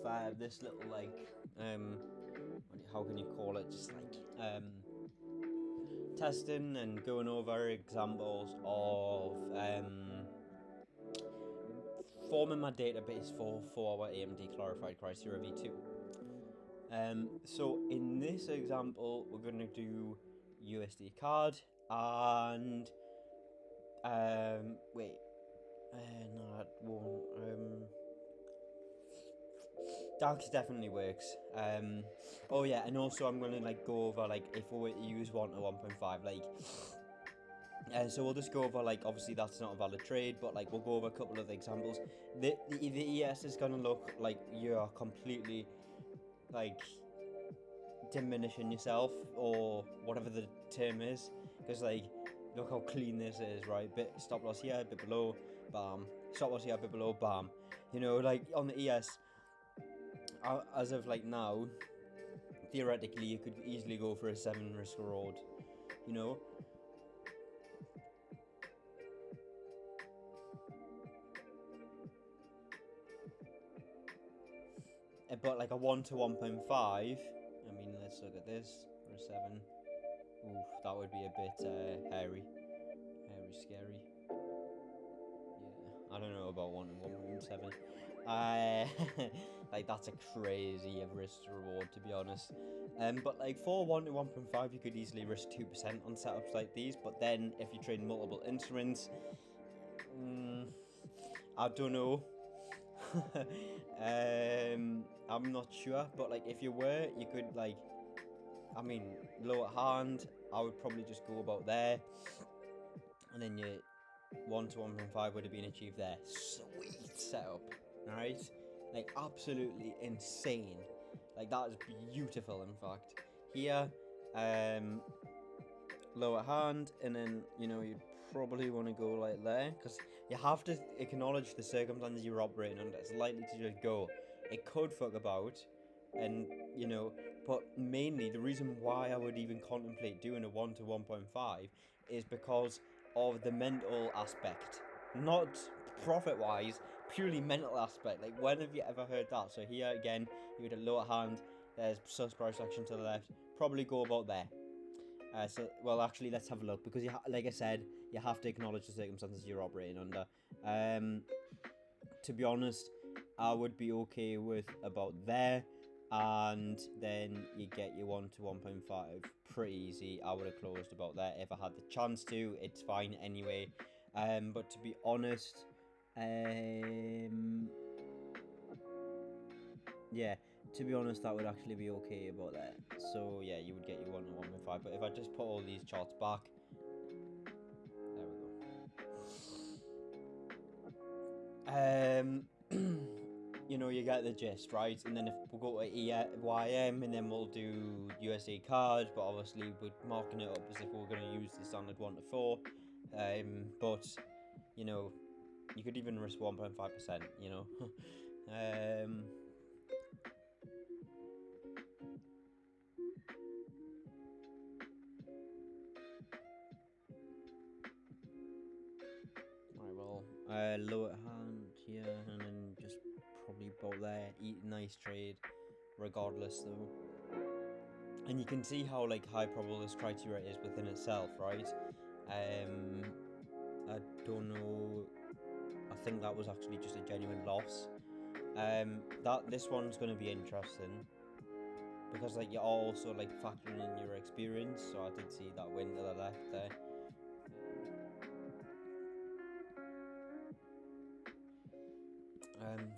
of this little like how can you call it? Just like testing and going over examples of forming my database for our AMD clarified criteria v2. So in this example, we're going to do USD card and wait, no, that won't. Dax definitely works. Oh yeah, and also I'm gonna like go over like if we were to use 1 to 1.5, like. So we'll just go over like obviously that's not a valid trade, but like we'll go over a couple of examples. The ES is gonna look like you're completely like diminishing yourself or whatever the term is, because like look how clean this is, right? Bit stop loss here, bit below, bam. Stop loss here, bit below, bam. You know, like on the ES, as of like now, theoretically you could easily go for a 7 risk reward, you know. But like a 1 to 1.5, I mean, let's look at this for a 7. Oof, that would be a bit hairy, scary. Yeah, I don't know about 1 to 1.7. Like that's a crazy risk reward, to be honest. But like for 1 to 1.5, you could easily risk 2% on setups like these. But then if you trade multiple instruments, I don't know. I'm not sure, but like if you were, you could like, I mean, low at hand, I would probably just go about there, and then your 1 to 1.5 would have been achieved there. Sweet setup, right? Like absolutely insane. Like that is beautiful. In fact, here, low at hand, and then you know you'd probably want to go like there, because you have to acknowledge the circumstances you're operating under. It's likely to just go. It could fuck about, and you know, but mainly the reason why I would even contemplate doing a 1 to 1.5 is because of the mental aspect, not profit wise, purely mental aspect. Like, when have you ever heard that? So here again, you would a low at hand, there's sus price action to the left, probably go about there. Well, actually, let's have a look, because like I said, you have to acknowledge the circumstances you're operating under. To be honest, I would be okay with about there, and then you get your 1 to 1.5 pretty easy. I would have closed about there if I had the chance to. It's fine anyway. But to be honest, yeah, to be honest, that would actually be okay about that. So yeah, you would get your 1 to 1.5. But if I just put all these charts back, there we go. You know, you get the gist, right? And then if we'll go to YM, and then we'll do USD card, but obviously we're marking it up as if we're going to use the standard 1 to 4. But you know, you could even risk 1.5%. You know. Alright, well, low at hand here, and then just probably about there. Eat nice trade, regardless though. And you can see how like high probable this criteria is within itself, right? I don't know. I think that was actually just a genuine loss. This one's going to be interesting, because like you're also like factoring in your experience. So I did see that win to the left there.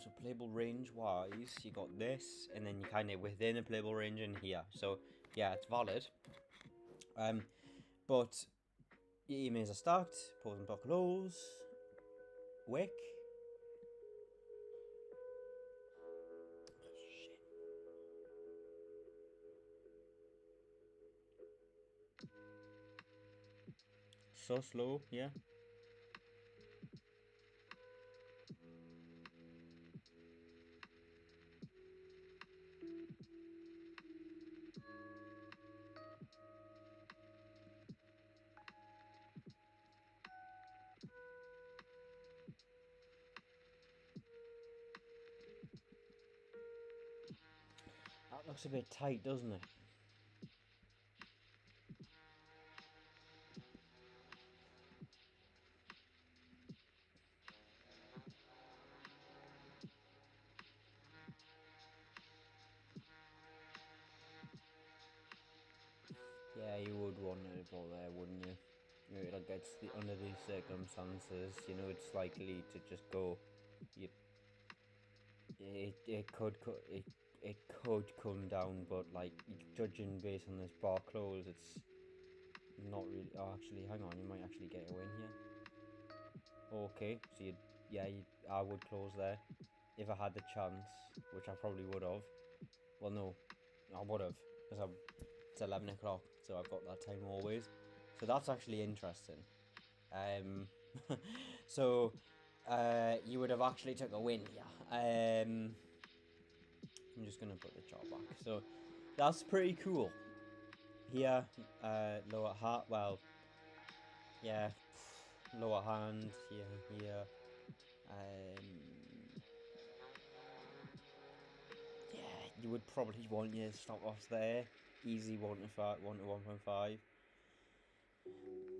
So playable range wise, you got this, and then you kind of within a playable range in here. So yeah, it's valid. But your emails are stacked, pause and block lows, wick. Oh, shit. So slow, yeah. That looks a bit tight, doesn't it? Yeah, you would want it all there, wouldn't you? You know, like under these circumstances, you know, it's likely to just go. You, it could come down, but like judging based on this bar close, it's not really. Oh, actually, hang on, you might actually get a win here. Okay, so I would close there if I had the chance, which I probably would have. Well, no, I would have because it's 11 o'clock, so I've got that time always. So that's actually interesting. Um, so you would have actually took a win, yeah. I'm just gonna put the chart back. So that's pretty cool. Here, lower heart. Well, yeah, lower hand here. Um, yeah, you would probably want your stop loss there. Easy 1 to 1.5.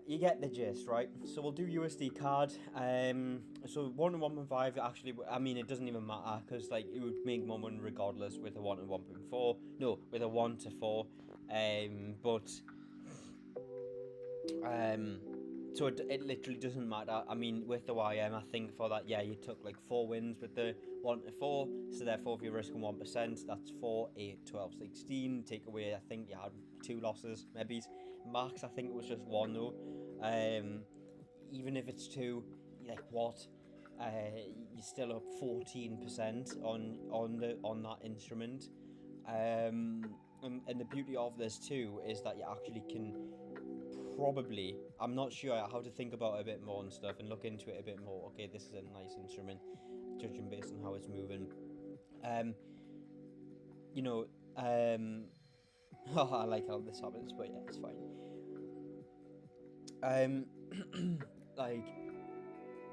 You get the gist, right? So we'll do USD card. So 1 to 1.5 actually, I mean, it doesn't even matter because like it would make more money regardless with a 1 to 1.4. No, with a 1 to 4. But so it literally doesn't matter. I mean, with the YM, I think for that, yeah, you took like 4 wins with the 1 to 4. So therefore, if you're risking 1%, that's 4, 8, 12, 16. Take away, I think you had 2 losses, maybe. Max, I think it was just 1 though. Even if it's 2, like what? You're still up 14% on that instrument. And the beauty of this too is that you actually can probably, I'm not sure how to think about it a bit more and stuff and look into it a bit more. Okay, this is a nice instrument, judging based on how it's moving. You know, oh, I like how this happens, but yeah, it's fine. Like,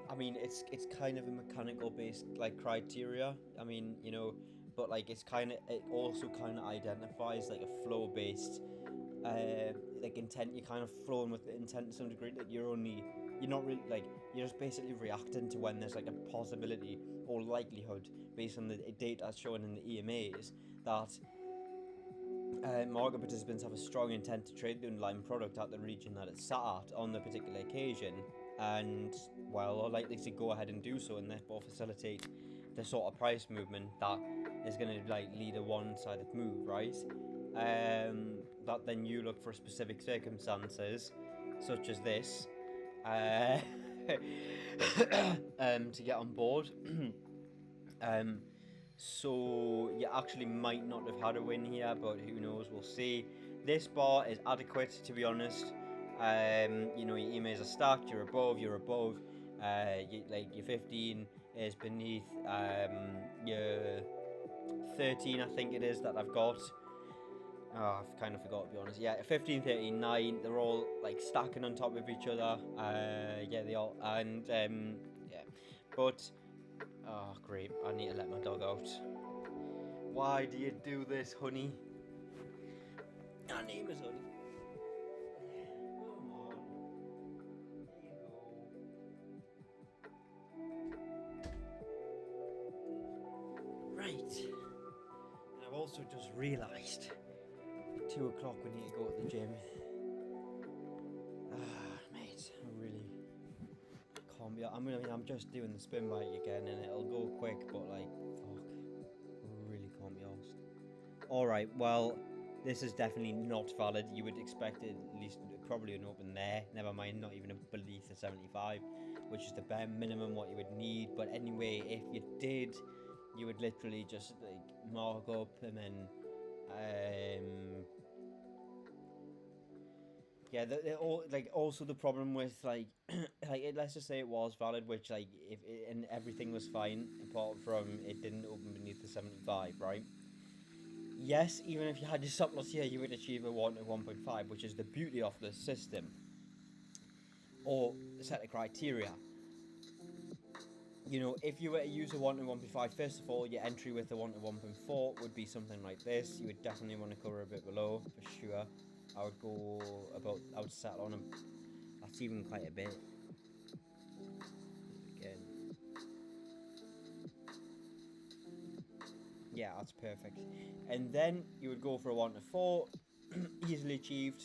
I mean, it's kind of a mechanical based like criteria. I mean, you know, but like it also kind of identifies like a flow based like intent. You're kind of flowing with the intent to some degree. Like you're not really like, you're just basically reacting to when there's like a possibility or likelihood based on the data shown in the EMAs that market participants have a strong intent to trade the underlying product at the region that it's sat at on the particular occasion, and well, are likely to go ahead and do so, and therefore facilitate the sort of price movement that is going to like lead a one-sided move, right? That then you look for specific circumstances, such as this, to get on board. So you actually might not have had a win here, but who knows? We'll see. This bar is adequate, to be honest. You know, your emails are stacked. You're above. Your 15 is beneath your 13, I think it is, that I've got. Oh, I've kind of forgot, to be honest. Yeah, 15, 13, 9. They're all like stacking on top of each other. Yeah, they all. And yeah, but. Oh, great. I need to let my dog out. Why do you do this, honey? Her name is Honey. Come on. Here you go. Right. And I've also just realised at 2 o'clock we need to go to the gym. Mate, I really can't be. I mean, I'm just doing the spin bike again and it'll go quick, but like, fuck. Really can't be arsed. Alright, well, this is definitely not valid. You would expect it at least probably an open there. Never mind, not even beneath the 75, which is the bare minimum what you would need. But anyway, if you did, you would literally just like mark up and then yeah, also the problem with like let's just say it was valid, which like if it, and everything was fine apart from it didn't open beneath the 75, right? Yes, even if you had your stop loss here, you would achieve a 1 to 1.5, which is the beauty of the system or set of criteria. you know, if you were to use a 1 to 1.5, first of all, your entry with a 1 to 1.4 would be something like this. You would definitely want to cover a bit below, for sure. I would settle on that's even quite a bit. Again. Yeah, that's perfect. And then you would go for a 1 to 4, easily achieved.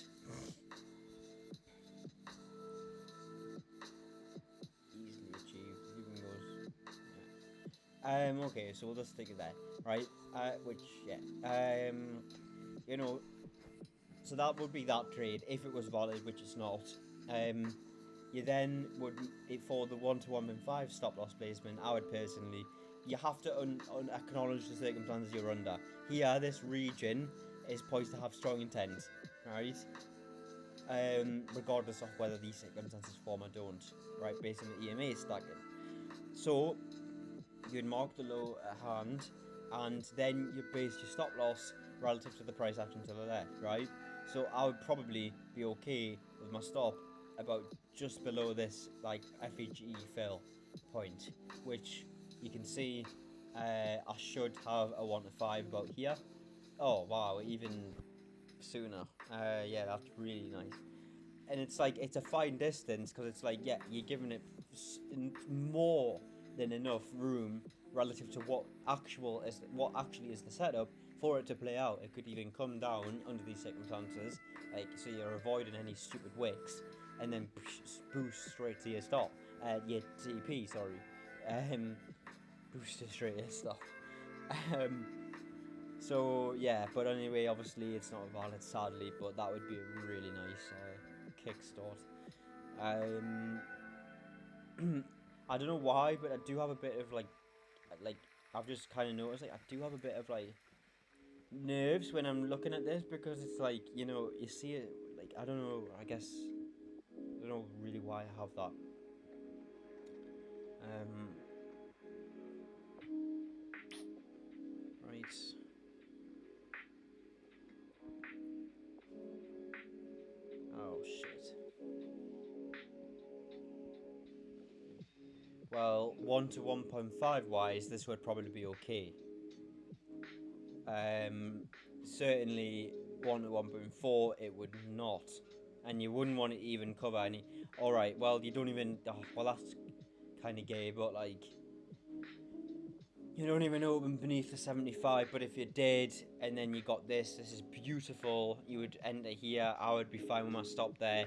Easily achieved. Even goes. Yeah. Okay, so we'll just stick it there, right? Which, yeah. You know, so that would be that trade if it was valid, which it's not. You then would, for the 1 to 1.5 stop loss placement, I would personally, you have to acknowledge the circumstances you're under. Here, this region is poised to have strong intent, right? Regardless of whether these circumstances form or don't, right? Based on the EMA stacking. So, you'd mark the low hand, and then you base your stop loss relative to the price action to the left, right? So I would probably be okay with my stop about just below this like FHE fill point, which you can see I should have a 1 to 5 about here. Oh wow, even sooner. Yeah, that's really nice. And it's like, it's a fine distance because it's like, yeah, you're giving it more than enough room relative to what actually is the setup for it to play out. It could even come down under these circumstances, like, so you're avoiding any stupid wicks, and then boost straight to your stop, your TP, sorry, boost it straight to your stop. So yeah, but anyway, obviously it's not valid, sadly, but that would be a really nice kickstart. I don't know why, but I do have a bit of like I've just kind of noticed, like, I do have a bit of like nerves when I'm looking at this, because it's like, you know, you see it, like, I don't know, I guess I don't know really why I have that. Right. Oh shit. Well, 1 to 1.5 wise, this would probably be okay. Certainly 1 to 1.4, it would not. And you wouldn't want to even cover any. Alright, well, you don't even. Oh, well, that's kind of gay, but like, you don't even open beneath the 75, but if you did, and then you got this is beautiful, you would enter here, I would be fine with my stop there,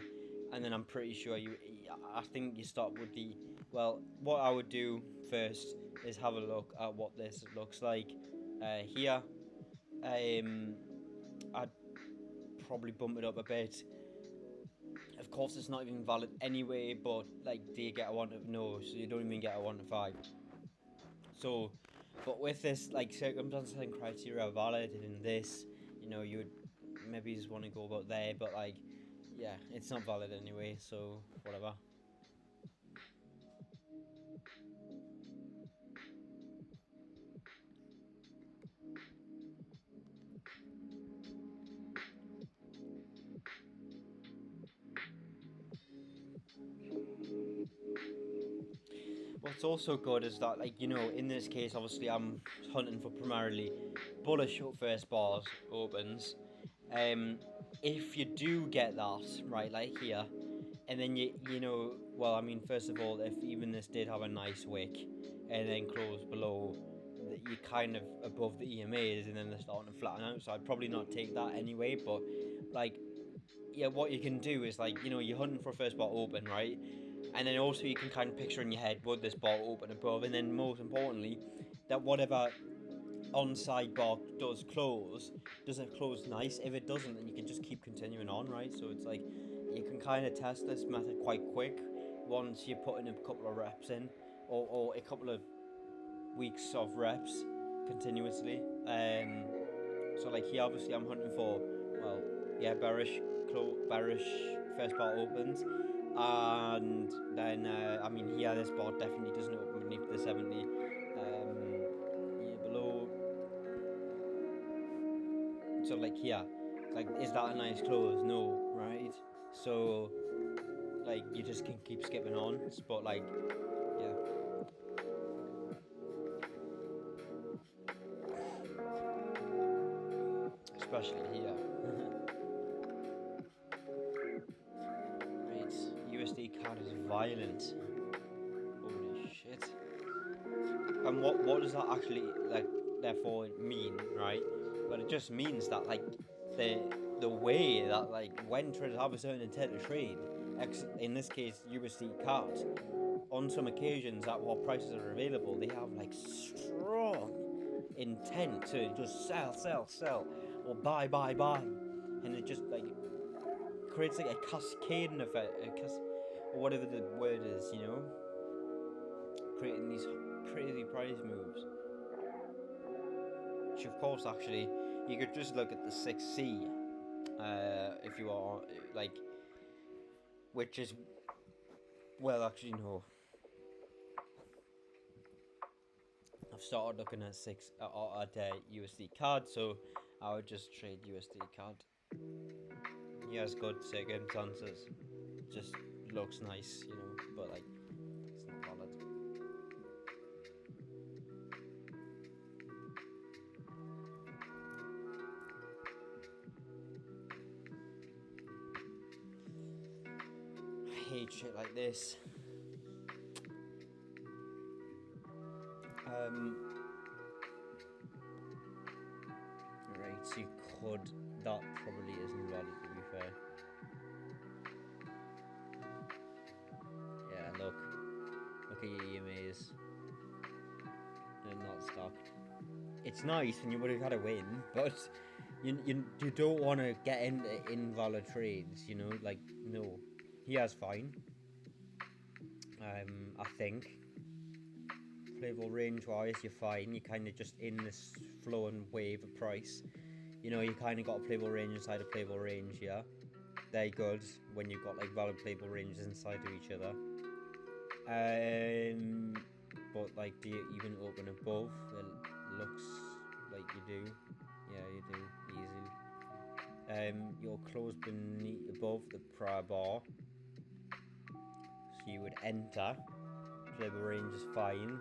and then I'm pretty sure I think your stop would be, well, what I would do first is have a look at what this looks like here. I'd probably bump it up a bit. Of course, it's not even valid anyway, but like, do you get a 1 to, no, so you don't even get a 1 to 5. So, but with this, like, circumstances and criteria are valid in this, you know, you would maybe just want to go about there, but like, yeah, it's not valid anyway, so whatever. What's also good is that, like, you know, in this case, obviously, I'm hunting for primarily bullish first bars opens. If you do get that, right, like here, and then you know, well, I mean, first of all, if even this did have a nice wick and then close below, you're kind of above the EMAs, and then they're starting to flatten out, so I'd probably not take that anyway. But like, yeah, what you can do is, like, you know, you're hunting for a first bar open, right? And then also you can kind of picture in your head, would this bar open above? And then most importantly, that whatever on sidebar does it close nice? If it doesn't, then you can just keep continuing on, right? So it's like, you can kind of test this method quite quick once you're putting a couple of reps in, or a couple of weeks of reps continuously. So like here, obviously I'm hunting for, well, yeah, bearish first bar opens, and then I mean, here this bar definitely doesn't open beneath the 70. Yeah, below. So like here, like, is that a nice close? No, right? So like, you just can keep skipping on, but like, yeah. especially here. Right, USD CAD is violent. Holy shit. And what does that actually, like, therefore mean, right? Well, it just means that, like, the way that, like, when traders have a certain intent to trade, in this case USD CAD, on some occasions at what prices are available, they have like strong intent to just sell, or buy, and it just like creates like a cascading effect, or whatever the word is, you know, creating these crazy price moves. Which of course, actually, you could just look at the 6C, if you are like, which is, well, actually no. I've started looking at USD CAD, so I would just trade USD CAD. He has good circumstances. Just looks nice, you know, but like it's not valid. I hate shit like this. Right, so you could. That probably isn't valid, to be fair. Yeah, look at your EMAs. They're not stocked. It's nice and you would have had a win, but you don't want to get into invalid trades, you know, like, no. He has fine. I think. Playable range wise, you're fine. You're kind of just in this flowing wave of price. You know, you kind of got a playable range inside a playable range, yeah? They're good when you've got like valid playable ranges inside of each other. But like, do you even open above? It looks like you do. Yeah, you do, easily. You're closed beneath above the prior bar. So you would enter. Playable range is fine.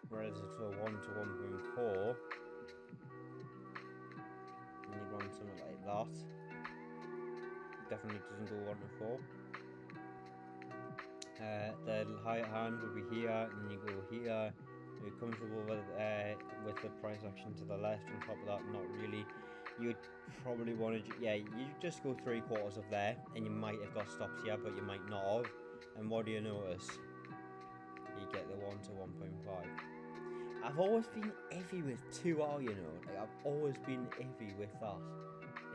Relative to a 1 to 1.4, and you want something like that. Definitely doesn't go 1 to 4. The high hand would be here, and then you go here. You're comfortable with the price action to the left. On top of that, not really. You'd probably want to, yeah, you just go 3/4 of there, and you might have got stops here, but you might not have. And what do you notice? You get the 1 to 1.5. I've always been iffy with 2R, you know. Like, I've always been iffy with that.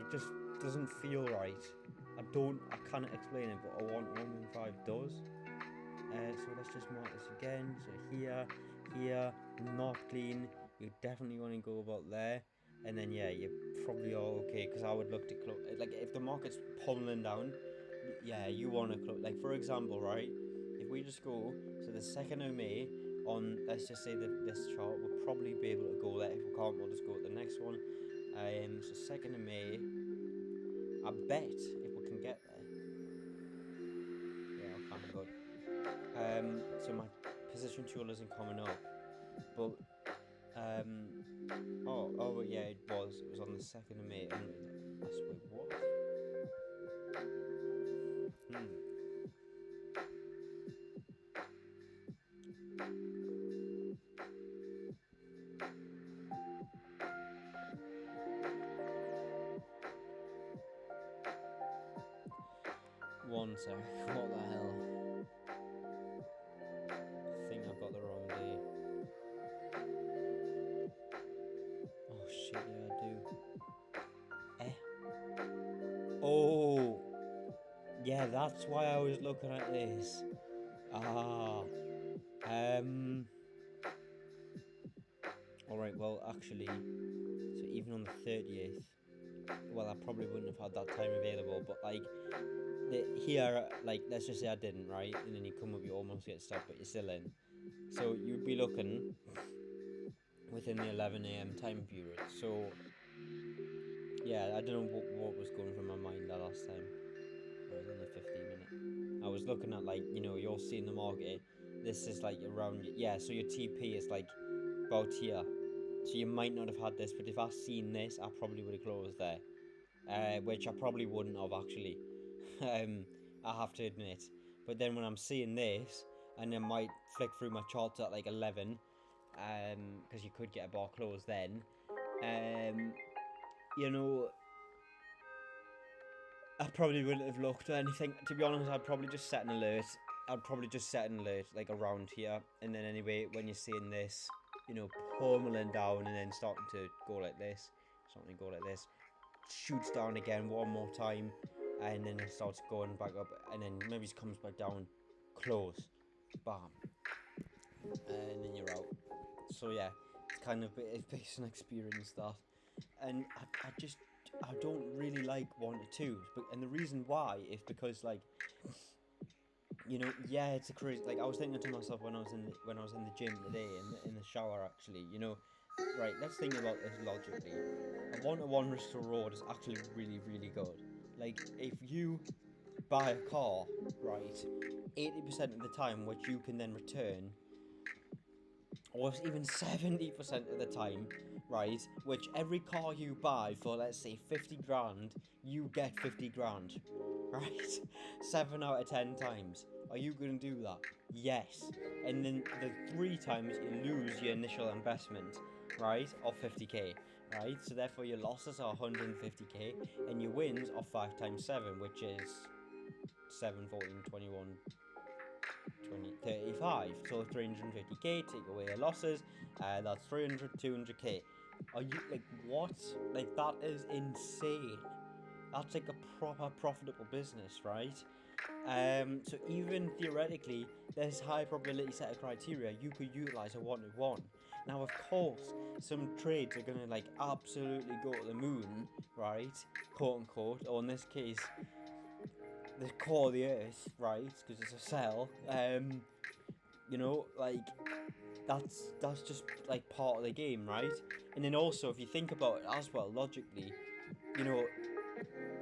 It just doesn't feel right. I can't explain it, but a 1.5 does. So let's just mark this again. So here, not clean. You definitely want to go about there. And then, yeah, you probably are okay, because I would look to close. Like, if the market's pummeling down, yeah, you want to close. Like, for example, right? If we just go, so the 2nd of May, on, let's just say that this chart, we'll probably be able to go there. If we can't, we'll just go to the next one. So 2nd of May, I bet if we can get there. Yeah, I can, good. So my position tool isn't coming up, but oh yeah, it was on the 2nd of May, and I swear, what? One sec, what the hell? I think I've got the wrong day. Oh shit, yeah, I do. Oh, yeah, that's why I was looking at this. Alright, well, actually, so even on the 30th, well, I probably wouldn't have had that time available, but like, here, like, let's just say I didn't, right? And then you come up, you almost get stopped, but you're still in. So you'd be looking within the 11 a.m. time period. So, yeah, I don't know what was going through my mind that last time. It was only 15 minutes. I was looking at, like, you know, you're seeing the market. This is like around, yeah, so your TP is like about here. So you might not have had this, but if I seen this, I probably would have closed there. Which I probably wouldn't have actually. I have to admit. But then when I'm seeing this, and I might flick through my charts at like 11, because you could get a bar close then. You know, I probably wouldn't have looked at anything. To be honest, I'd probably just set an alert. I'd probably just set an alert like around here, and then anyway, when you're seeing this, you know, pummeling down and then starting to go like this, shoots down again one more time, and then it starts going back up, and then maybe it comes back down, close, bam, and then you're out. So yeah, it's kind of it's based on experience that, and I don't really like 1 to 2s, but and the reason why is because, like, you know, yeah, it's a crazy. Like, I was thinking to myself when I was in the gym today, in the shower actually, you know, right, let's think about this logically. A 1 to 1 risk to reward is actually really, really good. Like, if you buy a car, right, 80% of the time, which you can then return, or even 70% of the time, right, which every car you buy for, let's say, 50 grand, you get 50 grand, right? 7 out of 10 times. Are you going to do that? Yes. And then the 3 times you lose your initial investment, right, of 50k, right? So therefore your losses are 150k, and your wins are 5 times 7, which is 7, 14, 21, 35. So 350k, take away your losses, that's 300, 200k. Are you, like, what? Like, that is insane. That's like a proper profitable business, right? So even theoretically, this high probability set of criteria, you could utilize a 1 to 1. Now, of course, some trades are gonna, like, absolutely go to the moon, right? Quote unquote, or in this case, the core of the earth, right? Because it's a cell. You know, like, that's just like part of the game, right? And then also, if you think about it as well, logically, you know,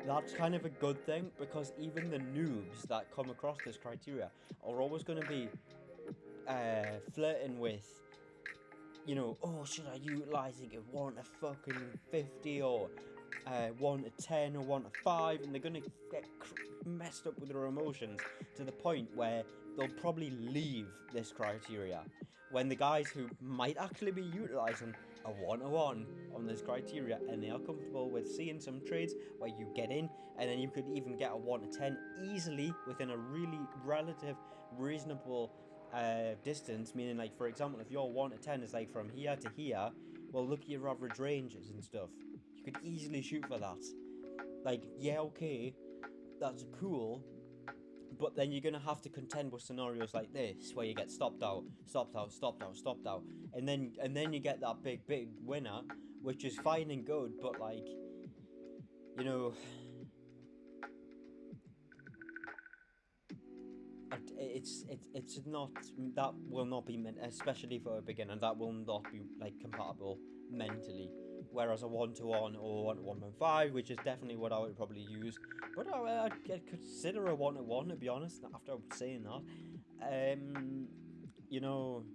that's kind of a good thing, because even the noobs that come across this criteria are always going to be flirting with, you know, oh, should I utilize it? 1 to fucking 50, or 1 to 10, or 1 to 5, and they're going to get messed up with their emotions to the point where they'll probably leave this criteria, when the guys who might actually be utilizing a 1 to 1 on this criteria, and they are comfortable with seeing some trades where you get in, and then you could even get a 1 to 10 easily within a really reasonable distance, meaning, like, for example, if your 1 to 10 is like from here to here, well, look at your average ranges and stuff. You could easily shoot for that. Like, yeah, okay, that's cool, but then you're gonna have to contend with scenarios like this, where you get stopped out, and then you get that big winner, which is fine and good, but, like, you know, it's not, that will not be meant, especially for a beginner, that will not be, like, compatible mentally. Whereas a 1 to 1 or 1 to 1.5, which is definitely what I would probably use, but I'd consider a 1 to 1, to be honest. After saying that, you know,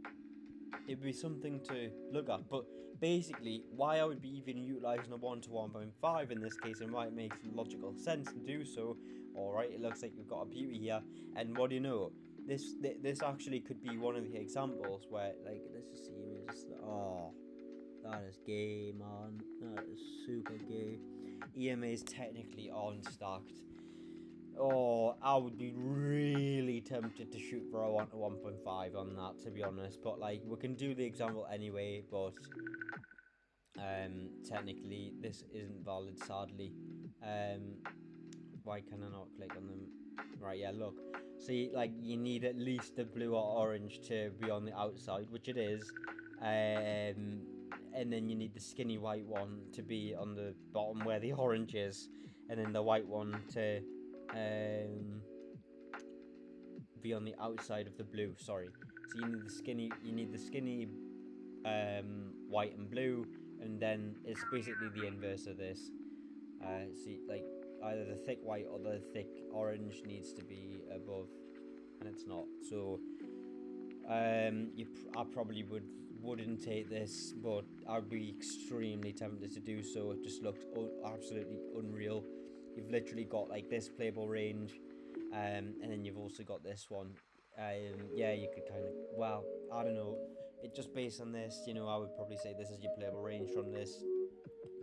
it'd be something to look at. But basically, why I would be even utilizing a 1 to 1.5 in this case, and why it makes logical sense to do so. All right, it looks like we've got a beauty here, and what do you know? This actually could be one of the examples where, like, let's just see images. Oh, that is gay, man. That is super gay. EMA is technically unstacked. Oh, I would be really tempted to shoot for a 1 to 1.5 on that, to be honest. But, like, we can do the example anyway, but technically this isn't valid, sadly. Why can I not click on them? Right, yeah, look. See, like, you need at least the blue or orange to be on the outside, which it is. And then you need the skinny white one to be on the bottom where the orange is, and then the white one to be on the outside of the blue. Sorry. So you need the skinny white and blue, and then it's basically the inverse of this. See, like, either the thick white or the thick orange needs to be above, and it's not. So I probably wouldn't take this, but I'd be extremely tempted to do so. It just looked absolutely unreal. You've literally got like this playable range, and then you've also got this one. Yeah, you could kind of, well, I don't know. It just based on this, you know, I would probably say this is your playable range from this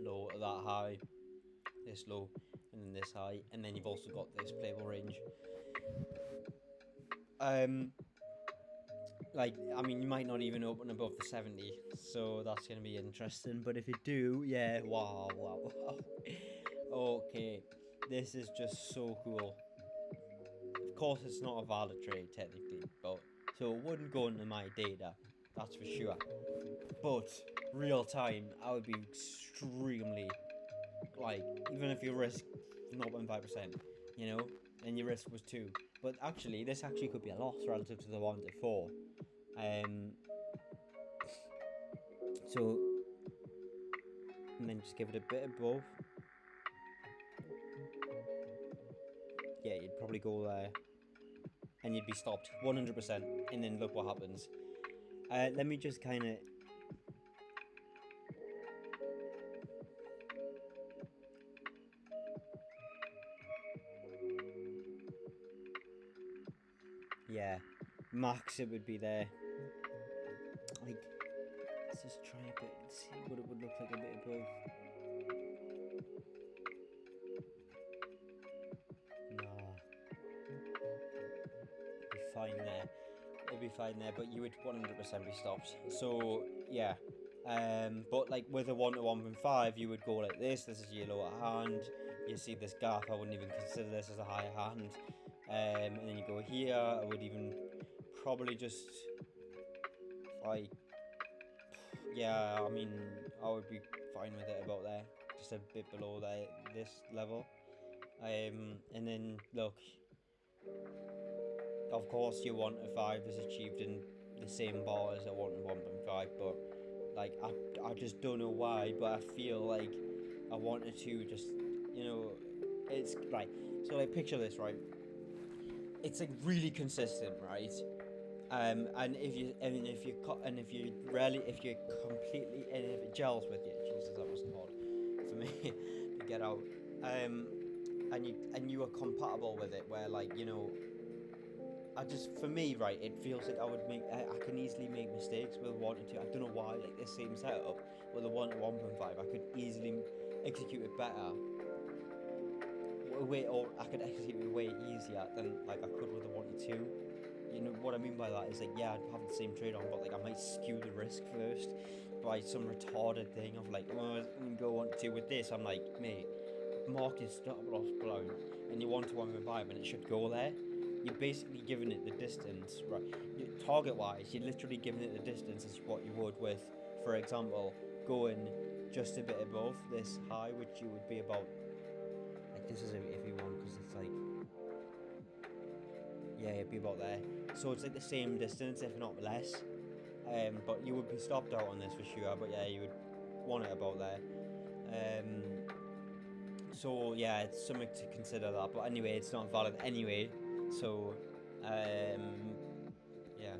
low to that high, this low, and then this high, and then you've also got this playable range. Like, I mean, you might not even open above the 70, so that's going to be interesting. But if you do, yeah, wow. Okay, this is just so cool. Of course, it's not a valid trade technically, but so it wouldn't go into my data, that's for sure. But real time, I would be extremely, like, even if you risk 0.5%, you know, and your risk was 2. But actually, this actually could be a loss relative to the 1 to 4. So, and then just give it a bit above. Yeah, you'd probably go there, and you'd be stopped 100%. And then look what happens. Let me just kind of. Yeah, max it would be there. Like, let's just try a bit and see what it would look like a bit above. Nah, it'd be fine there. It'd be fine there, but you would 100% be stopped. So yeah, but like with a 1 to 1.5, you would go like this. This is your lower hand. You see this gap. I wouldn't even consider this as a higher hand. And then you go here. I would even probably just like, yeah. I mean, I would be fine with it about there, just a bit below there, this level. And then look, of course, your 1 to 5 is achieved in the same bar as a 1 to 1.5, but like I just don't know why, but I feel like I wanted to just, you know, it's right. So like picture this, right? It's like really consistent, right? And if you completely, and if it gels with you, Jesus, that was hard for me to get out. And you are compatible with it, where like, you know, for me, right, it feels like I can easily make mistakes with 1 to 2. I don't know why, like this same setup with a 1 to 1.5, I could easily execute it better. Or I could execute it way easier than like I could with a 1 to 2. You know what I mean by that is like, yeah, I'd have the same trade on, but like I might skew the risk first by some retarded thing of like, oh, I'm gonna go 1 to 2 with this. I'm like, mate, market stop loss blown, and you 1 to 1.5, and it should go there. You're basically giving it the distance, right? Target wise, you're literally giving it the distance as what you would with, for example, going just a bit above this high, which you would be about, like, this is a iffy one because it's like, yeah, it'd be about there. So it's like the same distance, if not less. But you would be stopped out on this for sure. But yeah, you would want it about there. So yeah, it's something to consider that. But anyway, it's not valid anyway. So yeah.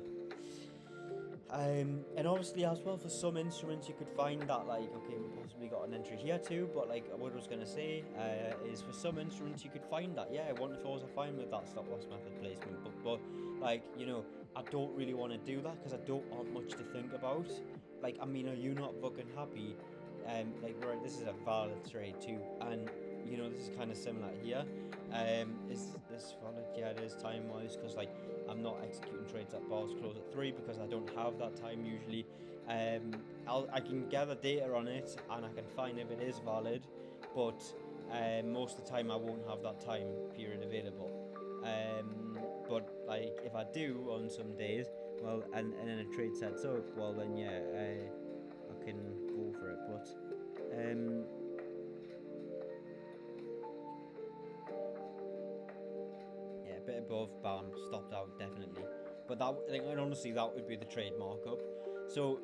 And obviously as well, for some instruments you could find that like, okay, we possibly got an entry here too, but like what I was going to say is for some instruments you could find that, yeah, 1 to 4s are fine with that stop loss method placement, but like, you know, I don't really want to do that because I don't want much to think about. Like, I mean, are you not fucking happy? Like, right, this is a valid trade too, and you know, this is kind of similar here. Is this valid? Yeah, it is time wise because like I'm not executing trades at bars close at 3 because I don't have that time usually. I can gather data on it and I can find if it is valid, but most of the time I won't have that time period available. But like if I do on some days, well, and then a trade sets up, well then yeah, I can go for it. But yeah, a bit above, bam, stopped out definitely. But that, like, and honestly, that would be the trade markup. So,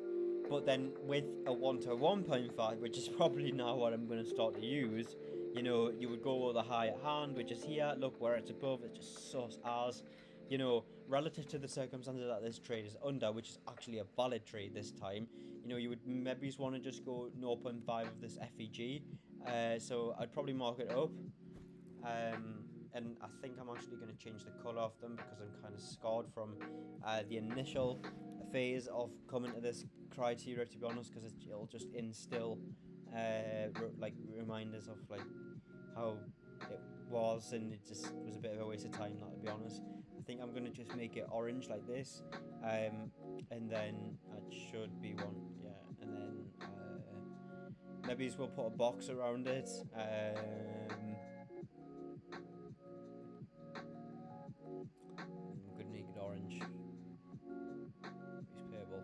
but then with a 1 to 1.5, which is probably now what I'm going to start to use, You know, you would go with the higher hand, which is here. Look where it's above, it's just sus as. You know, relative to the circumstances that this trade is under, which is actually a valid trade this time, you know, you would maybe just want to just go zero point 0.5 of this FEG. So I'd probably mark it up. And I think I'm actually going to change the colour of them because I'm kind of scarred from the initial phase of coming to this criteria, to be honest, because it'll just instill like reminders of like how it was, and it just was a bit of a waste of time, not to be honest. I think I'm going to just make it orange like this, and then it should be one, yeah, and then maybe we'll put a box around it. I'm gonna make it orange. It's purple.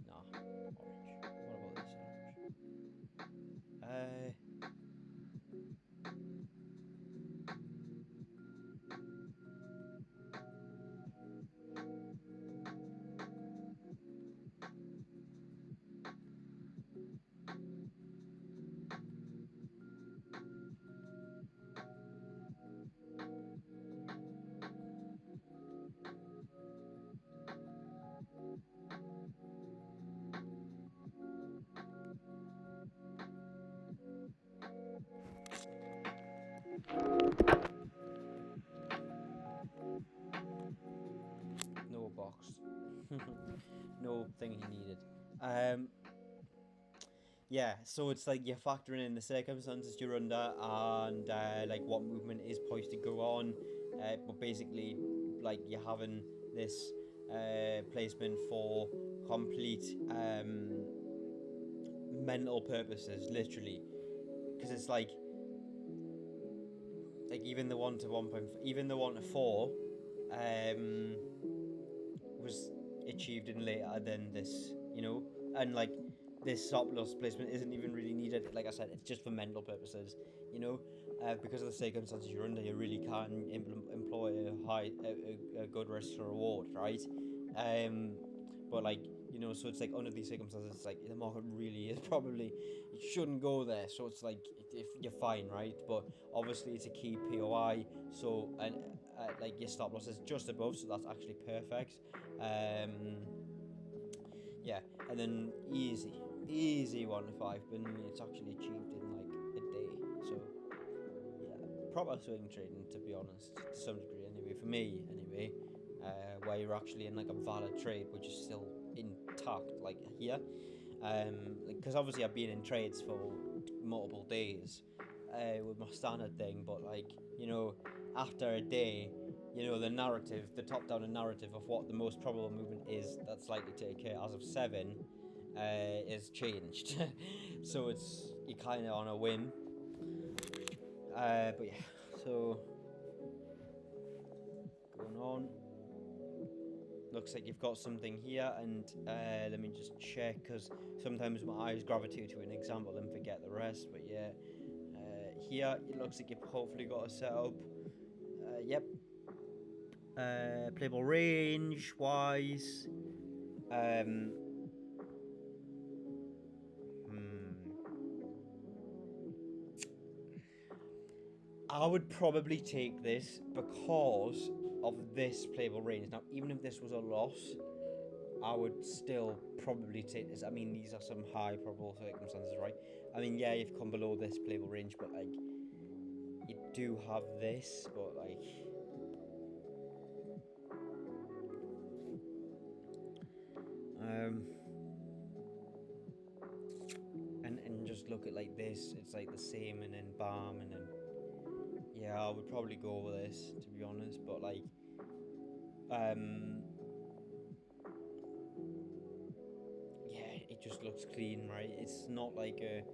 Nah, orange. What about this orange? No box. No thing he needed. Yeah, so it's like you're factoring in the circumstances you're under and like what movement is poised to go on. But basically, like you're having this placement for complete mental purposes, literally, because it's like even the 1 to 1. Even the 1 to 4 um, was achieved in later than this, you know, and like this stop loss placement isn't even really needed. Like I said, it's just for mental purposes, you know, because of the circumstances you're under. You really can employ a good risk to reward, right? Um, but like you know, so it's like under these circumstances, it's like the market really is probably it shouldn't go there. So it's like if you're fine, right? But obviously it's a key POI, so and like your stop loss is just above, so that's actually perfect. Um, yeah, and then easy 1 to 5, but it's actually achieved in like a day. So yeah, proper swing trading, to be honest, to some degree anyway. For me anyway, where you're actually in like a valid trade, which is still intact, like here. Because obviously I've been in trades for multiple days with my standard thing, but like you know, after a day, you know the narrative, the top-down narrative of what the most probable movement is that's likely to occur as of 7 is changed. So it's you kind of on a whim. But yeah, so going on. Looks like you've got something here, and let me just check because sometimes my eyes gravitate to an example and forget the rest. But yeah, here it looks like you've hopefully got a setup. Yep. Playable range wise. Um, I would probably take this because of this playable range. Now, even if this was a loss, I would still probably take this. I mean, these are some high probable circumstances, right? I mean, yeah, you've come below this playable range, but like, you do have this, but like, um, and just look at like this. It's like the same, and then bam, and then yeah, I would probably go with this to be honest. But like, um, yeah, it just looks clean, right? It's not like a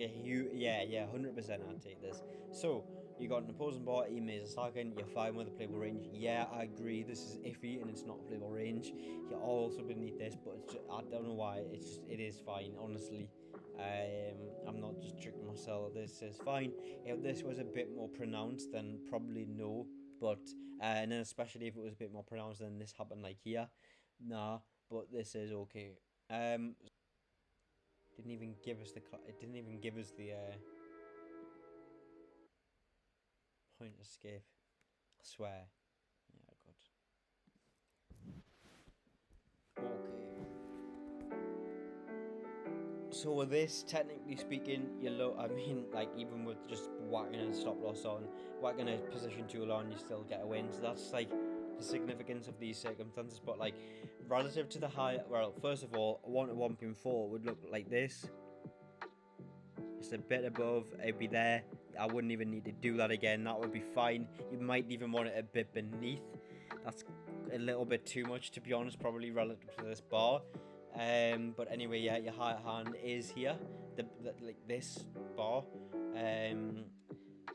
huge. Yeah, 100%. I'd take this. So you got an opposing party, Maze second. You're fine with the playable range. Yeah, I agree. This is iffy and it's not a playable range. You also beneath this, but it's just, I don't know why. It is fine, honestly. I'm not just tricking myself. This is fine. If this was a bit more pronounced, then probably no. But and then especially if it was a bit more pronounced, than this happened like here. Nah, but this is okay. Um, Didn't even give us the point escape. I swear. Yeah, good. Okay. So with this, technically speaking, I mean, like, even with just whacking a stop loss on, whacking a position tool on, you still get a win. So that's like the significance of these circumstances. But like, relative to the high, well, first of all, 1 to 1.4 would look like this. Just a bit above, it'd be there. I wouldn't even need to do that again. That would be fine. You might even want it a bit beneath. That's a little bit too much, to be honest, probably relative to this bar. But anyway, yeah, your higher hand is here, like this bar, and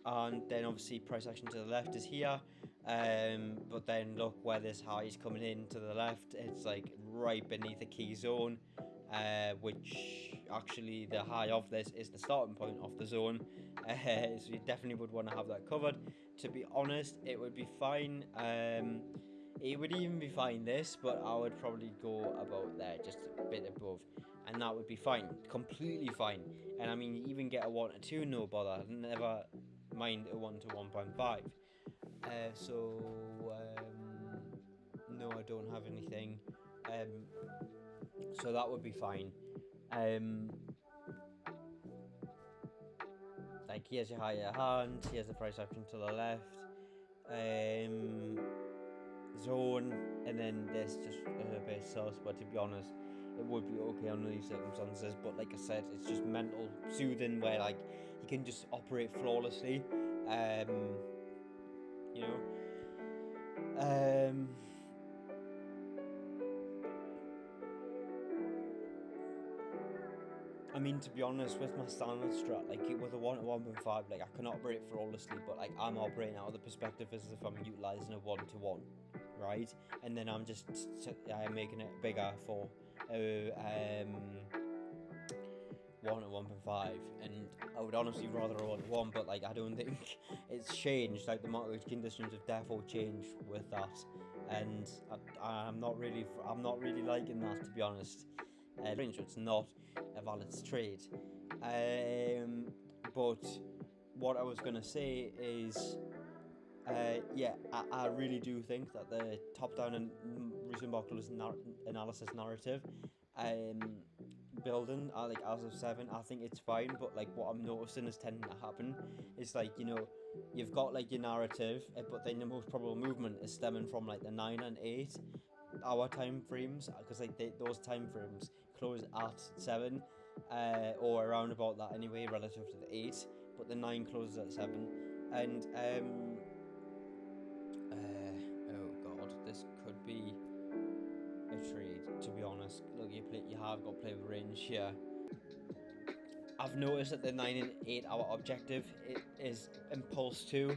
then obviously price action to the left is here. But then look where this high is coming in to the left. It's like right beneath the key zone, which actually the high of this is the starting point of the zone. So you definitely would want to have that covered. To be honest, it would be fine. It would even be fine this, but I would probably go about there, just a bit above, and that would be fine, completely fine. And I mean, you even get a 1 to 2, no bother, never mind a 1 to 1.5. No, I don't have anything. So that would be fine. Like, here's your higher hand, here's the price action to the left. Zone, and then this just a bit sus, but to be honest, it would be okay under these circumstances. But like I said, it's just mental soothing where like you can just operate flawlessly. You know. I mean, to be honest, with my standard strat, like with a 1 to 1.5, like I can operate flawlessly, but like I'm operating out of the perspective as if I'm utilizing a 1 to 1, right? And then I'm just making it bigger for 1 to 1.5, and I would honestly rather a 1 to 1, but like I don't think it's changed. Like the market conditions have definitely changed with that, and I'm not really liking that, to be honest. It's not a valid trade. But what I was gonna say is, I really do think that the top-down and recent bar close analysis narrative, building like as of 7, I think it's fine. But like what I'm noticing is tending to happen is like, you've got like your narrative, but then the most probable movement is stemming from like the 9 and 8 hour time frames, because like those time frames close at 7, or around about that anyway, relative to the 8, but the 9 closes at 7. And oh god, this could be a trade, to be honest. Look, you have got play with range here. I've noticed that the 9 and 8 hour objective is impulse 2,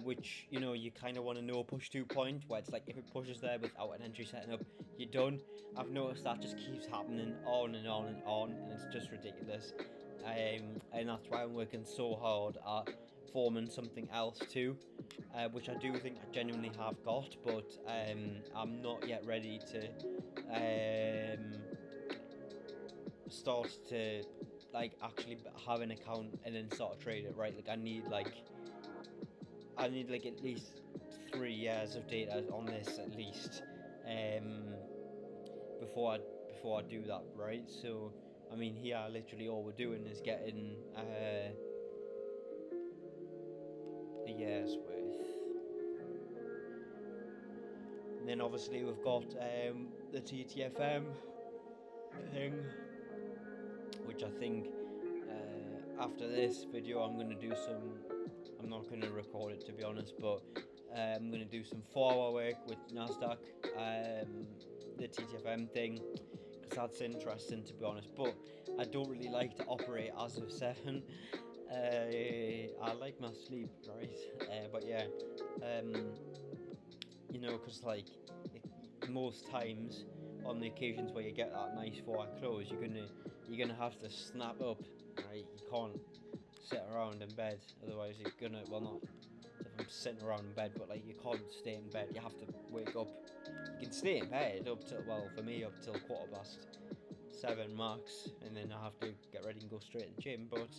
which, you kind of want to know push 2 point, where it's like if it pushes there without an entry setting up, you're done. I've noticed that just keeps happening on and on and on, and it's just ridiculous. And that's why I'm working so hard at forming something else too, which I do think I genuinely have got, but I'm not yet ready to start to like actually have an account and then start to trade it, right? Like I need at least 3 years of data on this at least, before I do that, right? So I mean, here literally all we're doing is getting a year's worth. And then obviously we've got the TTFM thing, which I think after this video I'm going to do I'm not going to record it, to be honest, but I'm going to do some 4-hour work with Nasdaq, the TTFM thing, because that's interesting, to be honest. But I don't really like to operate as of 7. I like my sleep, right? But yeah, because like most times on the occasions where you get that nice 4-hour close, you're gonna have to snap up, right? You can't sit around in bed, otherwise you're gonna, well, not if I'm sitting around in bed, but like you can't stay in bed, you have to wake up. You can stay in bed up till, well, for me, up till 7:15, 7 max, and then I have to get ready and go straight to the gym. But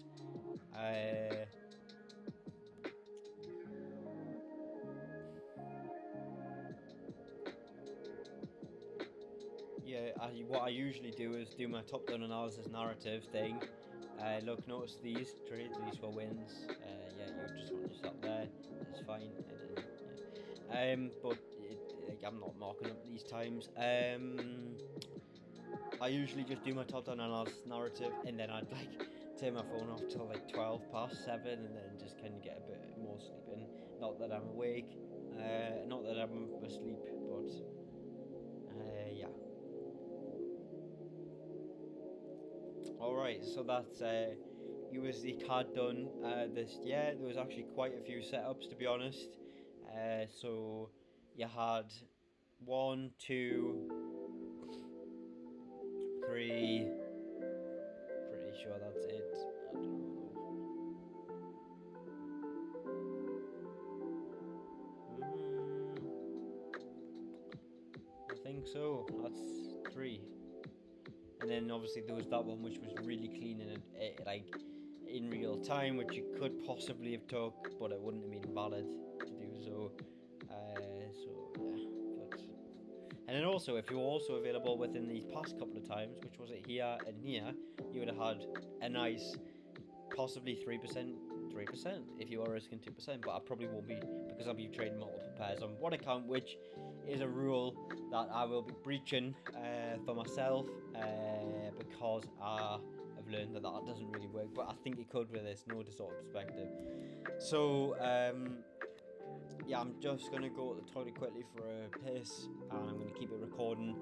yeah, what I usually do is do my top-down analysis narrative thing. Look, notice these trades, these were wins. Yeah, you just want to stop there. It's fine. But I'm not marking up these times. I usually just do my top-down analysis narrative, and then I'd like turn my phone off till like 7:12, and then just kind of get a bit more sleep in. Not that I'm awake, not that I'm asleep, but yeah. Alright, so that's USD card done this year. There was actually quite a few setups, to be honest. So you had 1, 2, 3. Pretty sure that's it. I don't know. I think so. That's 3. And then obviously there was that one which was really clean and like in real time, which you could possibly have took, but it wouldn't have been valid to do so. So yeah, but. And then also, if you were also available within these past couple of times, which was it here and here, you would have had a nice, possibly 3%, 3% if you are risking 2%, but I probably won't be because I'll be trading multiple pairs on one account, which is a rule that I will be breaching for myself because I have learned that doesn't really work, but I think it could with this no sort of perspective. So yeah, I'm just gonna go to the toilet quickly for a piss, and I'm gonna keep it recording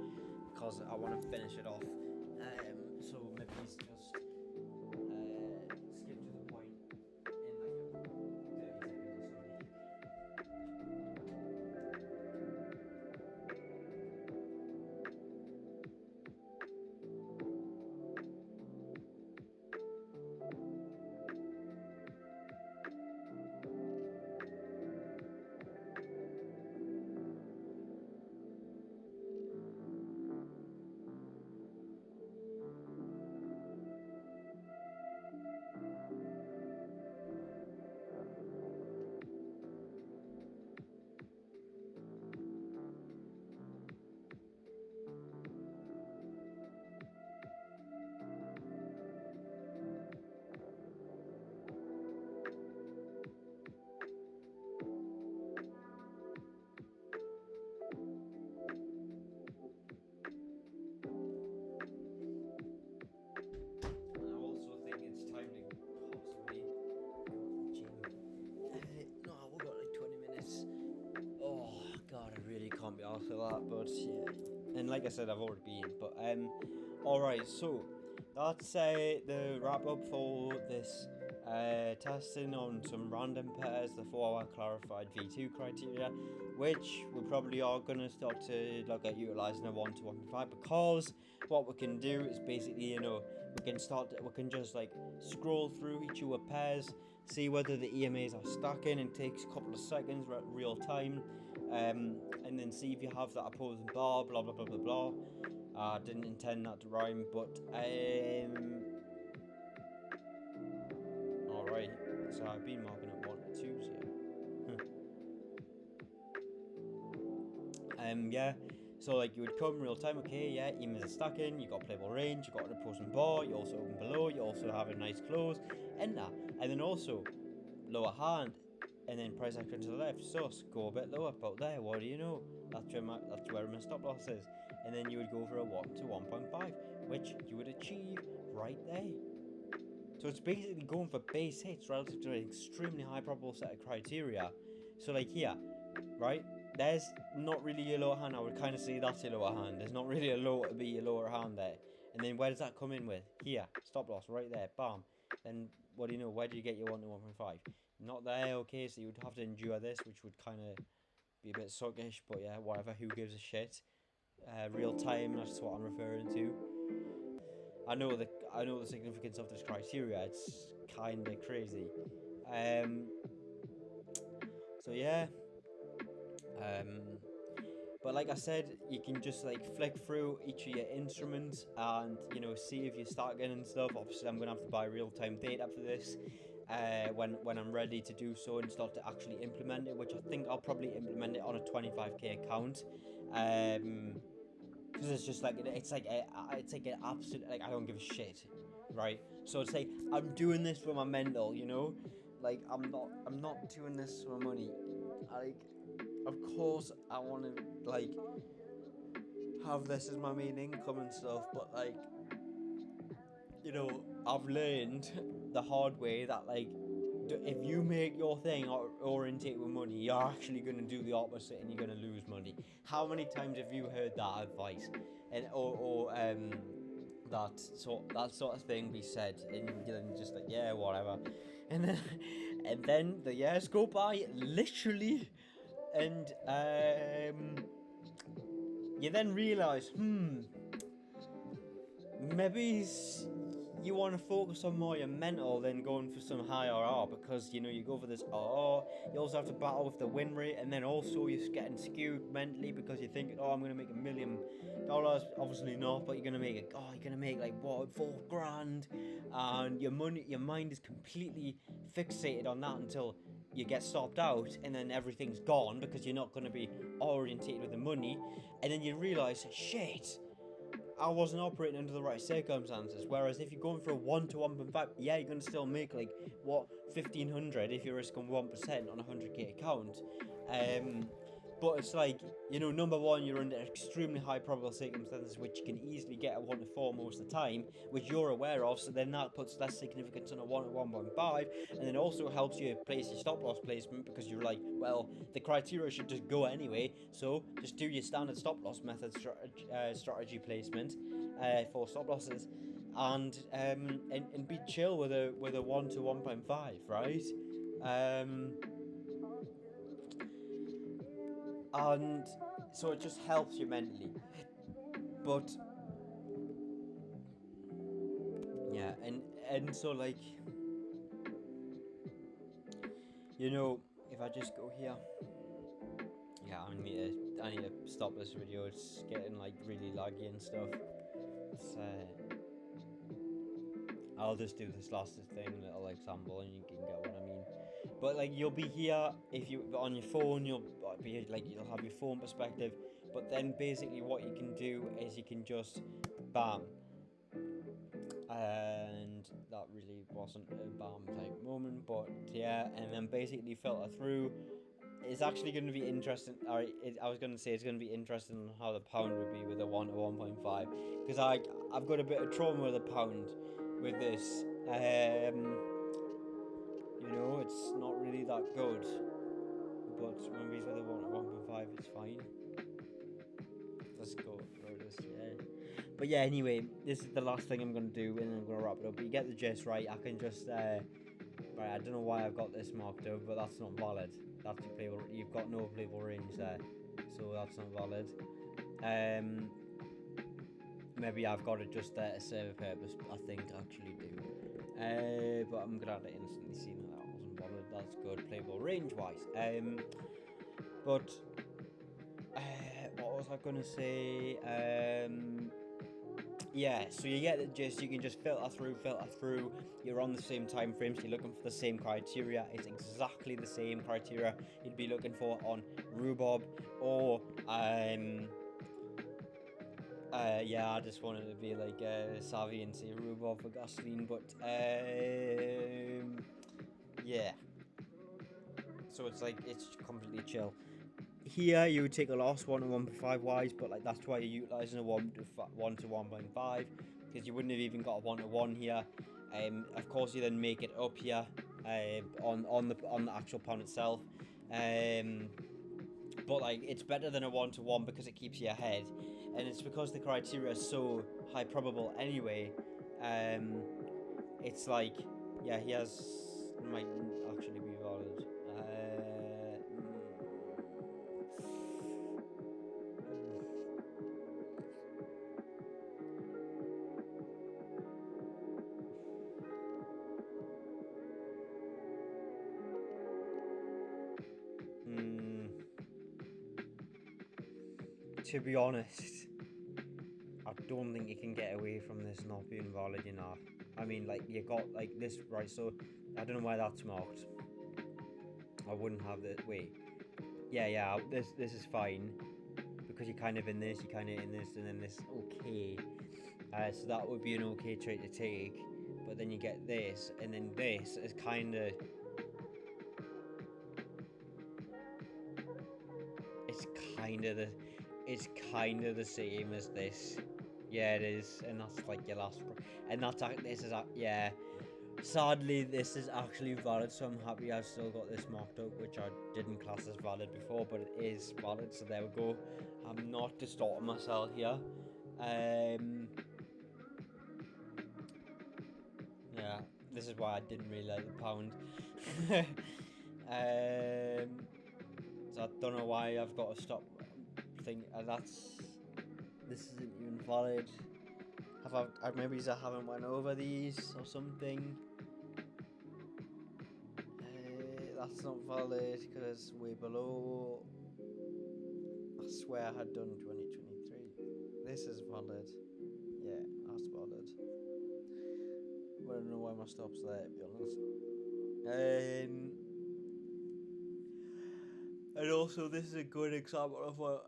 because I want to finish it off. So maybe just skip to the point in like 30 seconds or something. Can't be asked for that, but yeah. And like I said, I've already been. But alright, so that's the wrap up for this testing on some random pairs, the 4-hour clarified V2 criteria, which we probably are going to start to look at utilizing a 1 to 1.5, because what we can do is basically, we can just like scroll through each of the pairs, see whether the EMAs are stacking, and takes a couple of seconds real time, and then see if you have that opposing bar, blah blah blah blah blah. I didn't intend that to rhyme, but alright, so I've been marking up 1 and 2s here. Yeah, so like you would come real time, okay, yeah, EMAs are stacking, you got playable range, you got an opposing bar, you also open below, you also have a nice close, enter, and then also lower hand, and then price action to the left, so go a bit lower, about there, what do you know, that's where my stop loss is, and then you would go for a 1 to 1.5, which you would achieve right there. So it's basically going for base hits relative to an extremely high probable set of criteria. So like here, right, there's not really your lower hand. I would kind of say that's your lower hand. There's not really a low to be your lower hand there. And then where does that come in with? Here, stop loss right there, bam. Then what do you know, where do you get your 1 to 1.5? Not there, okay, so you would have to endure this, which would kind of be a bit suckish, but yeah, whatever, who gives a shit. Real time, that's what I'm referring to. I know the significance of this criteria. It's kind of crazy. So yeah. But like I said, you can just like flick through each of your instruments and, you know, see if you're starting and stuff. Obviously, I'm gonna have to buy real-time data for this when I'm ready to do so and start to actually implement it, which I think I'll probably implement it on a 25k account. Because it's just like it's like an absolute, like, I don't give a shit, right? So it's like I'm doing this for my mental, you know, like I'm not doing this for money. Like, of course I want to like have this as my main income and stuff, but like, you know, I've learned the hard way that like if you make your thing orientate with money, you're actually going to do the opposite and you're going to lose money. How many times have you heard that advice, and or that sort of thing be said, and you're just like, yeah, whatever, and then and then the years go by, literally, and you then realize, maybe you want to focus on more your mental than going for some higher R, because, you know, you go for this R, you also have to battle with the win rate, and then also you're getting skewed mentally because you're thinking, oh, I'm going to make $1 million. Obviously not, but you're going to make it, oh, you're going to make like, what, 4 grand, and your mind is completely fixated on that until you get stopped out, and then everything's gone because you're not going to be orientated with the money, and then you realize, shit, I wasn't operating under the right circumstances. Whereas if you're going for a 1 to 1.5, yeah, you're going to still make like, what, 1,500 if you're risking 1% on a 100k account. But it's like, you know, number one, you're under extremely high probable circumstances, which you can easily get a 1 to 4 most of the time, which you're aware of, so then that puts less significance on a 1 to 1.5, and then also helps you place your stop loss placement, because you're like, well, the criteria should just go anyway, so just do your standard stop loss method strategy placement for stop losses, and be chill with a 1 to 1.5, right? And so it just helps you mentally. But yeah, and so like, you know, if I just go here, yeah, I need to stop this video. It's getting like really laggy and stuff. It's, I'll just do this last thing, little example, and you can get what I mean. But like, you'll be here, if you on your phone, you'll be like, you'll have your phone perspective. But then basically what you can do is you can just bam, and that really wasn't a bam type moment, but yeah, and then basically filter through. It's actually going to be interesting. I was going to say it's going to be interesting on how the pound would be with a 1 to 1.5, because I've got a bit of trauma with the pound with this. You know, it's not really that good, but when he's with a 1 to 1.5, it's fine. Let's go through this, yeah. But yeah, anyway, this is the last thing I'm going to do, and then I'm going to wrap it up. But you get the gist, right? I can just, right, I don't know why I've got this marked up, but that's not valid. That's your playable, you've got no playable range there, so that's not valid. Maybe I've got it just there to serve a purpose, I think I actually do. But I'm glad I instantly seen that wasn't valid. That's good, playable range-wise. But, what was I going to say? Yeah, so you get the gist. You can just filter through. You're on the same time frames. You're looking for the same criteria. It's exactly the same criteria you'd be looking for on Rhubarb or yeah, I just wanted to be like savvy and say Rhubarb for gasoline, but yeah. So it's like, it's completely chill. Here you would take a loss 1 to 1.5 wise, but like, that's why you're utilizing a 1 to 1.5, because you wouldn't have even got a 1 to 1 here. Of course, you then make it up here on the actual pound itself. But like, it's better than a 1 to 1 because it keeps you ahead, and it's because the criteria is so high probable anyway. It's like, yeah, he might actually be valid. to be honest, I don't think you can get away from this not being valid, you know. I mean, like, you got, like, this, right, so, I don't know why that's marked. I wouldn't have the, wait. Yeah, this is fine. Because you're kind of in this, you're kind of in this, and then this, okay. So that would be an okay trade to take. But then you get this, and then this is kind of... It's kind of the same as this. Yeah, it is, and that's like your last... And that's, this is, yeah. Sadly, this is actually valid, so I'm happy I've still got this marked up, which I didn't class as valid before, but it is valid, so there we go. I'm not distorting myself here. Yeah, this is why I didn't really like the pound. So I don't know why I've got to stop thinking, this isn't even valid. Maybe I haven't went over these or something. That's not valid because it's way below. I swear I had done 2023. This is valid. Yeah, that's valid. But I don't know why my stop's there, to be honest. And also, this is a good example of what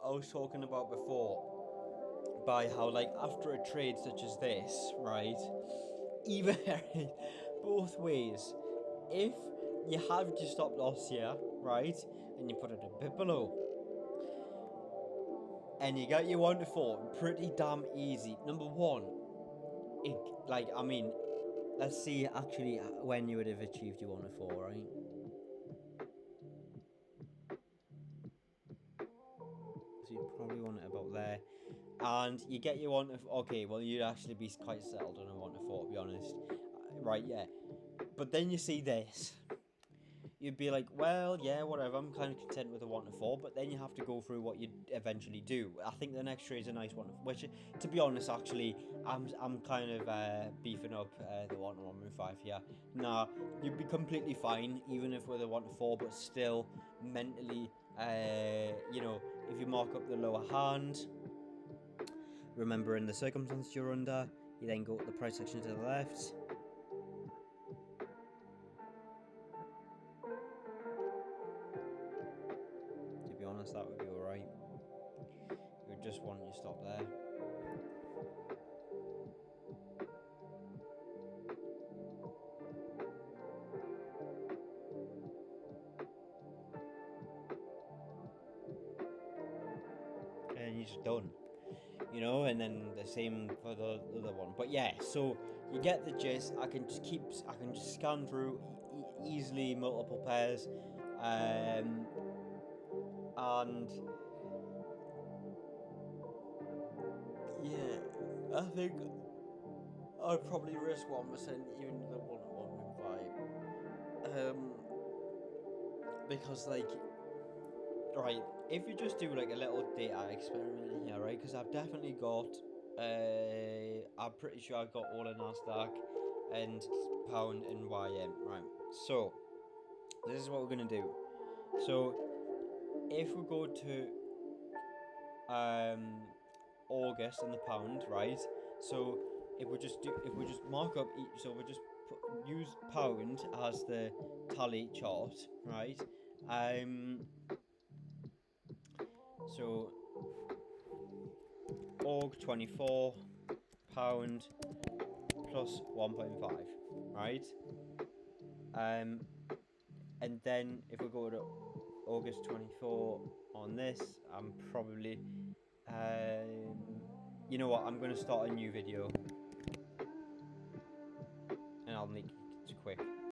I was talking about before. By how, like, after a trade such as this, right? Even both ways. If you have your stop loss here, right? And you put it a bit below. And you got your 1 to 4. Pretty damn easy. Number one. Let's see actually when you would have achieved your 1 to 4, right? So you probably want it about there. And you get your 1 to 4. Okay, well, you'd actually be quite settled on a 1 to 4, to be honest. Right, yeah. But then you see this. You'd be like, well, yeah, whatever, I'm kind of content with a 1 to 4, but then you have to go through what you eventually do. I think the next trade is a nice one, which, to be honest, actually, I'm kind of beefing up the 1 to 1.5 here. Nah, you'd be completely fine, even if with a 1 to 4, but still, mentally, you know, if you mark up the lower hand, remembering the circumstance you're under, you then go to the price section to the left. To be honest, that would be alright. You would just want your stop there. And you're just done. You know, and then the same for the other one. But yeah, so you get the gist. I can just scan through easily multiple pairs, and yeah, I think I'd probably risk 1%, even the 1.5, because like, right, if you just do like a little data experiment in here, right? Because I've definitely got, I'm pretty sure I've got all in NASDAQ and pound and YM, right? So this is what we're gonna do. So if we go to August and the pound, right? So if we just mark up each, so we just use pound as the tally chart, right? So Aug 24 pound plus 1.5, right? And then if we go to August 24 on this, I'm probably, you know what, I'm going to start a new video, and I'll make it quick.